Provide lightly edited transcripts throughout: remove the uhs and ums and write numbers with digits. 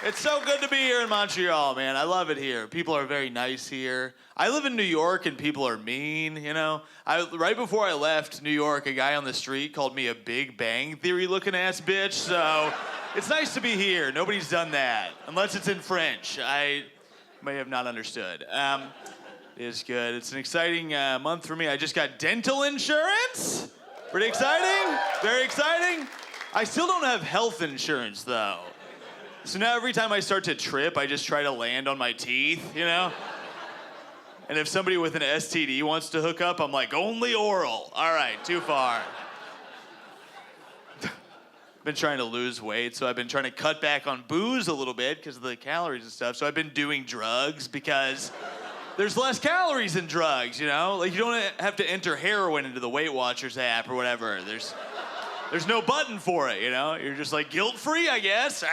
It's so good to be here in Montreal, man. I love it here. People are very nice here. I live in New York and people are mean, you know? Right before I left New York, a guy on the street called me a Big Bang Theory looking ass bitch, so it's nice to be here. Nobody's done that, unless it's in French. I may have not understood. It is good. It's an exciting month for me. I just got dental insurance. Pretty exciting. Very exciting. I still don't have health insurance, though. So now every time I start to trip, I just try to land on my teeth, you know? And if somebody with an STD wants to hook up, I'm like, only oral. All right, too far. Been trying to lose weight, so I've been trying to cut back on booze a little bit because of the calories and stuff. So I've been doing drugs because there's less calories in drugs, you know? Like, you don't have to enter heroin into the Weight Watchers app or whatever. There's no button for it, you know? You're just like, guilt-free, I guess.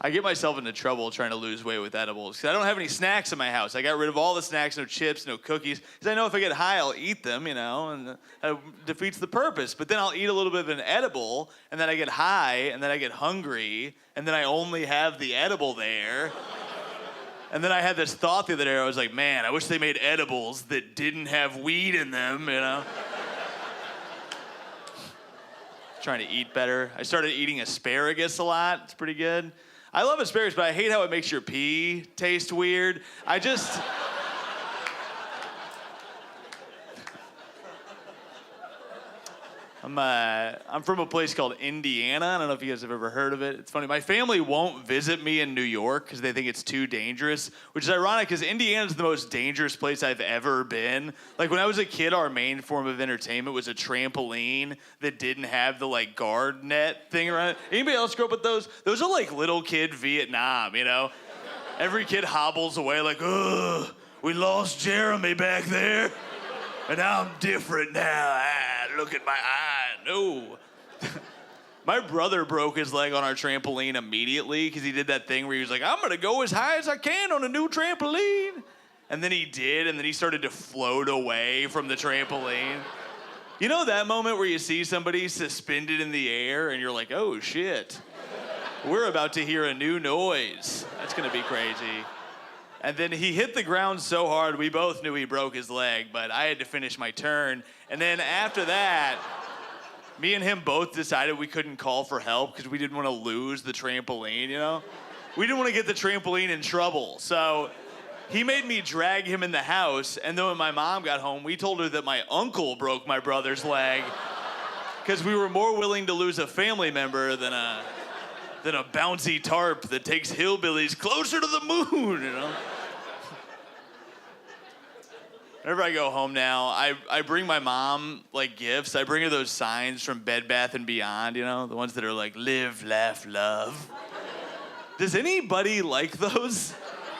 I get myself into trouble trying to lose weight with edibles because I don't have any snacks in my house. I got rid of all the snacks, no chips, no cookies, because I know if I get high, I'll eat them, you know, and that defeats the purpose. But then I'll eat a little bit of an edible, and then I get high, and then I get hungry, and then I only have the edible there. And then I had this thought the other day, I was like, man, I wish they made edibles that didn't have weed in them, you know? Trying to eat better. I started eating asparagus a lot. It's pretty good. I love asparagus, but I hate how it makes your pee taste weird. I'm from a place called Indiana. I don't know if you guys have ever heard of it. It's funny. My family won't visit me in New York because they think it's too dangerous, which is ironic because Indiana's the most dangerous place I've ever been. Like, when I was a kid, our main form of entertainment was a trampoline that didn't have the, like, guard net thing around it. Anybody else grow up with those? Those are like little kid Vietnam, you know? Every kid hobbles away like, ugh, we lost Jeremy back there, and now I'm different now. Look at my eye. No. My brother broke his leg on our trampoline immediately because he did that thing where he was like, I'm going to go as high as I can on a new trampoline. And then he did, and then he started to float away from the trampoline. You know that moment where you see somebody suspended in the air and you're like, oh, shit. We're about to hear a new noise. That's going to be crazy. And then he hit the ground so hard, we both knew he broke his leg, but I had to finish my turn. And then after that, me and him both decided we couldn't call for help because we didn't want to lose the trampoline, you know? We didn't want to get the trampoline in trouble. So he made me drag him in the house, and then when my mom got home, we told her that my uncle broke my brother's leg because we were more willing to lose a family member than a bouncy tarp that takes hillbillies closer to the moon, you know? Whenever I go home now, I bring my mom, like, gifts. I bring her those signs from Bed Bath & Beyond, you know? The ones that are like, live, laugh, love. Does anybody like those?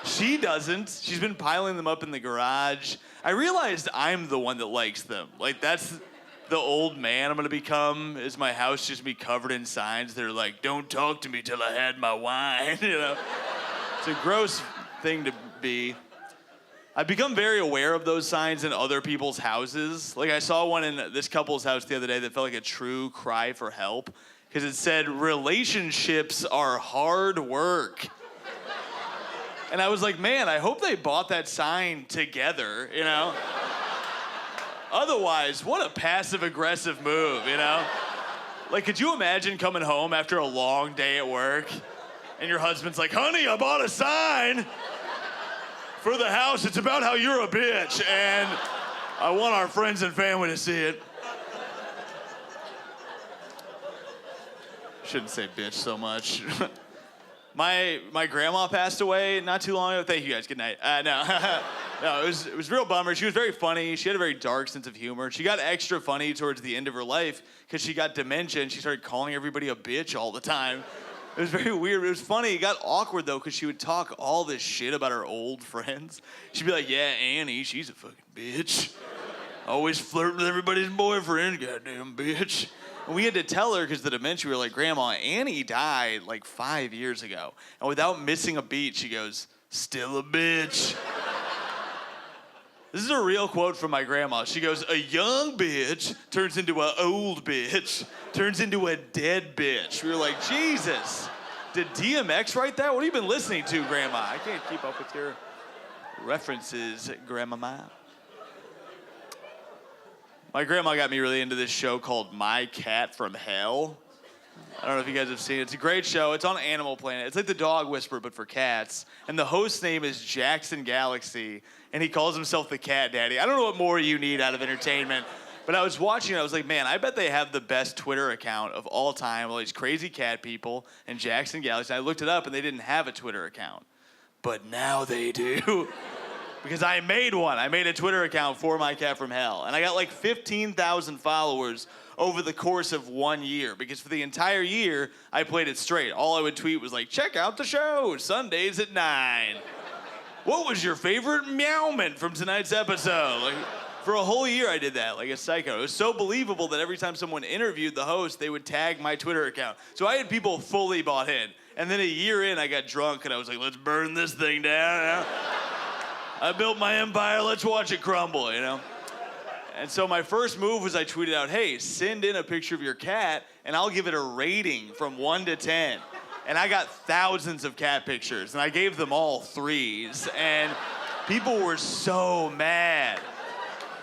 She doesn't. She's been piling them up in the garage. I realized I'm the one that likes them. Like, that's the old man I'm gonna become, is my house just be covered in signs that are like, don't talk to me till I had my wine, you know? It's a gross thing to be. I've become very aware of those signs in other people's houses. Like, I saw one in this couple's house the other day that felt like a true cry for help because it said, relationships are hard work. And I was like, man, I hope they bought that sign together, you know? Otherwise, what a passive-aggressive move, you know? Like, could you imagine coming home after a long day at work and your husband's like, honey, I bought a sign for the house. It's about how you're a bitch, and I want our friends and family to see it. Shouldn't say bitch so much. My grandma passed away not too long ago. Thank you guys. Good night. No, it was a real bummer. She was very funny. She had a very dark sense of humor. She got extra funny towards the end of her life because she got dementia and she started calling everybody a bitch all the time. It was very weird. It was funny. It got awkward, though, because she would talk all this shit about her old friends. She'd be like, yeah, Annie, she's a fucking bitch. Always flirting with everybody's boyfriend, goddamn bitch. And we had to tell her, because the dementia, we were like, Grandma, Annie died like 5 years ago. And without missing a beat, she goes, still a bitch. This is a real quote from my grandma. She goes, a young bitch turns into an old bitch, turns into a dead bitch. We were like, Jesus, did DMX write that? What have you been listening to, Grandma? I can't keep up with your references, Grandma. My grandma got me really into this show called My Cat from Hell. I don't know if you guys have seen it. It's a great show. It's on Animal Planet. It's like The Dog Whisperer, but for cats. And the host's name is Jackson Galaxy, and he calls himself the Cat Daddy. I don't know what more you need out of entertainment, but I was watching it. I was like, man, I bet they have the best Twitter account of all time, all these crazy cat people and Jackson Galaxy. I looked it up, and they didn't have a Twitter account. But now they do. Because I made one. I made a Twitter account for My Cat from Hell. And I got like 15,000 followers over the course of 1 year. Because for the entire year, I played it straight. All I would tweet was like, check out the show, Sundays at 9. What was your favorite meowment from tonight's episode? Like, for a whole year, I did that like a psycho. It was so believable that every time someone interviewed the host, they would tag my Twitter account. So I had people fully bought in. And then a year in, I got drunk, and I was like, let's burn this thing down, you know? I built my empire, let's watch it crumble, you know? And so my first move was I tweeted out, hey, send in a picture of your cat, and I'll give it a rating from 1 to 10. And I got thousands of cat pictures, and I gave them all 3s, and people were so mad.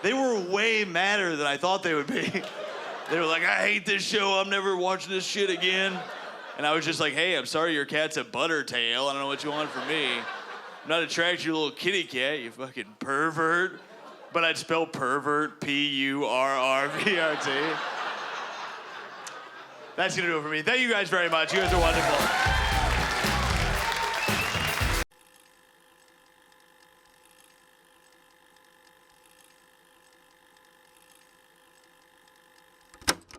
They were way madder than I thought they would be. They were like, I hate this show, I'm never watching this shit again. And I was just like, hey, I'm sorry your cat's a buttertail, I don't know what you want from me. I'm not attracted to your little kitty cat, you fucking pervert. But I'd spell pervert, P-U-R-R-V-R-T. That's gonna do it for me. Thank you guys very much. You guys are wonderful.